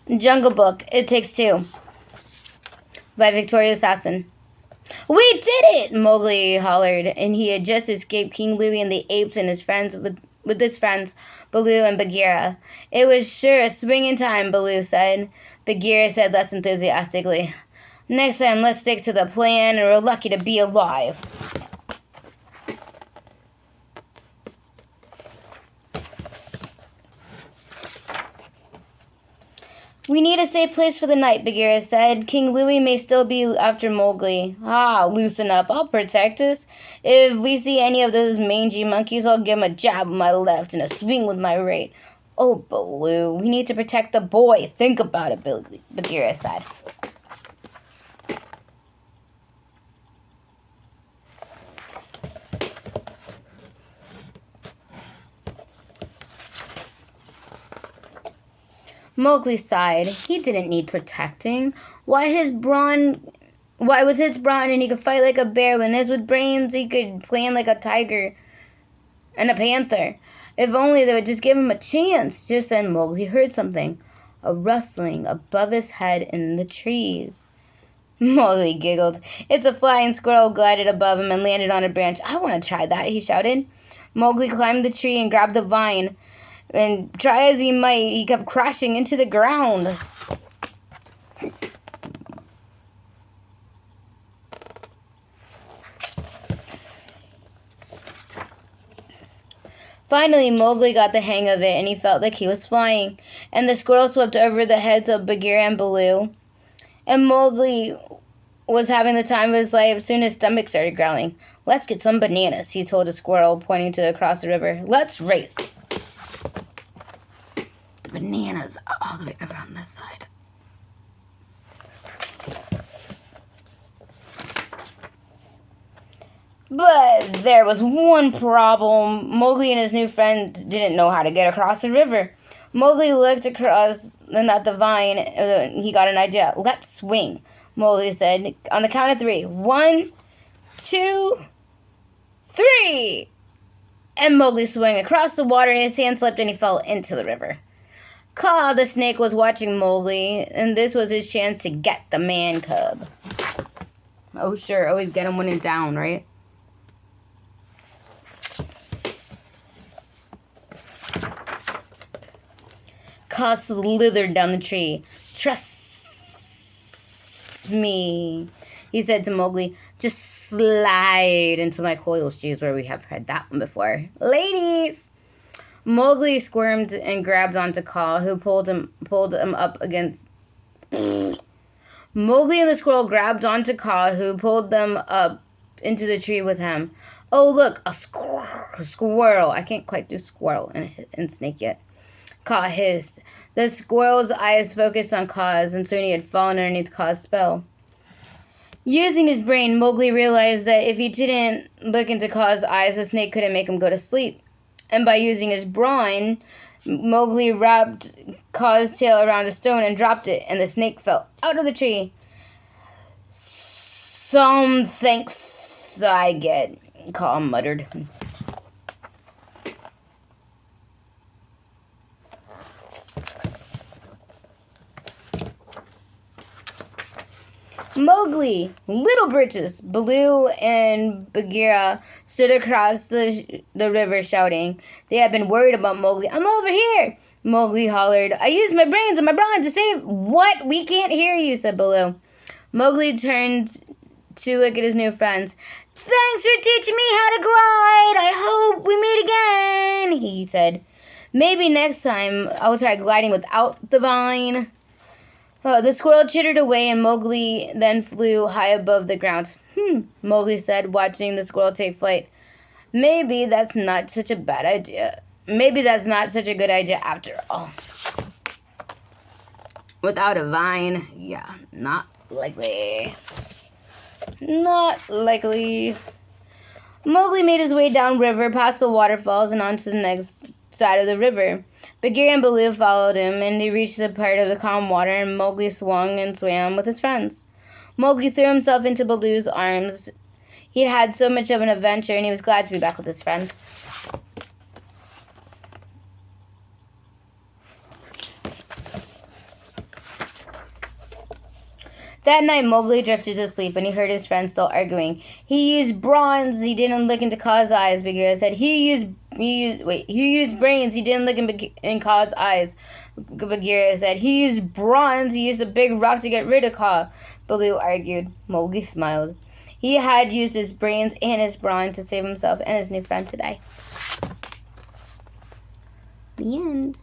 Jungle Book, It Takes Two, by Victoria Saxon. We did it! Mowgli hollered, and he had just escaped King Louie and the apes and his friends with his friends, Baloo and Bagheera. It was sure a swinging time, Baloo said. Bagheera said less enthusiastically, next time let's stick to the plan, and we're lucky to be alive. We need a safe place for the night, Bagheera said. King Louie may still be after Mowgli. Ah, loosen up. I'll protect us. If we see any of those mangy monkeys, I'll give 'em a jab with my left and a swing with my right. Oh, Baloo, we need to protect the boy. Think about it, Bagheera said. Mowgli sighed. He didn't need protecting. Why, with his brawn and he could fight like a bear, when his with brains he could plan like a tiger and a panther. If only they would just give him a chance. Just then Mowgli heard something, a rustling above his head in the trees. Mowgli giggled. It's a flying squirrel glided above him and landed on a branch. I want to try that, he shouted. Mowgli climbed the tree and grabbed the vine. And try as he might, he kept crashing into the ground. Finally, Mowgli got the hang of it, and he felt like he was flying. And the squirrel swept over the heads of Bagheera and Baloo. And Mowgli was having the time of his life. Soon his stomach started growling. Let's get some bananas, he told a squirrel, pointing to across the river. Let's race. Bananas all the way over on this side. But there was one problem. Mowgli and his new friend didn't know how to get across the river. Mowgli looked across and at the vine. He got an idea. Let's swing, Mowgli said. On the count of 3. 1, 2, 3. And Mowgli swung across the water. His hand slipped and he fell into the river. Kaa the snake was watching Mowgli, and this was his chance to get the man cub. Oh, sure. Always get him when he's down, right? Kaa slithered down the tree. Trust me, he said to Mowgli. Just slide into my coil shoes, where we have heard that one before. Ladies! Mowgli squirmed and grabbed onto Kaa, who pulled him up against. Mowgli and the squirrel grabbed onto Kaa, who pulled them up into the tree with him. Oh, look, a squirrel. I can't quite do squirrel and snake yet. Kaa hissed. The squirrel's eyes focused on Kaa's, and soon he had fallen underneath Kaa's spell. Using his brain, Mowgli realized that if he didn't look into Kaa's eyes, the snake couldn't make him go to sleep. And by using his brawn, Mowgli wrapped Kaa's tail around a stone and dropped it, and the snake fell out of the tree. Some thanks I get, Kaa muttered. Mowgli, Little Britches, Baloo, and Bagheera stood across the river shouting. They had been worried about Mowgli. I'm over here, Mowgli hollered. I used my brains and my brawn to save. What? We can't hear you, said Baloo. Mowgli turned to look at his new friends. Thanks for teaching me how to glide. I hope we meet again, he said. Maybe next time I'll try gliding without the vine. The squirrel chittered away, and Mowgli then flew high above the ground. Mowgli said, watching the squirrel take flight. Maybe that's not such a bad idea. Maybe that's not such a good idea after all. Without a vine, yeah, not likely. Not likely. Mowgli made his way downriver, past the waterfalls, and onto the next side of the river. Bagheera and Baloo followed him, and they reached a part of the calm water, and Mowgli swung and swam with his friends. Mowgli threw himself into Baloo's arms. He'd had so much of an adventure, and he was glad to be back with his friends. That night, Mowgli drifted to sleep, and he heard his friends still arguing. He used bronze. He didn't look into Kaa's eyes. Bagheera said. He used brains. He didn't look in Kaa's eyes. Bagheera said. He used bronze. He used a big rock to get rid of Kaa. Baloo argued. Mowgli smiled. He had used his brains and his bronze to save himself and his new friend today. The end.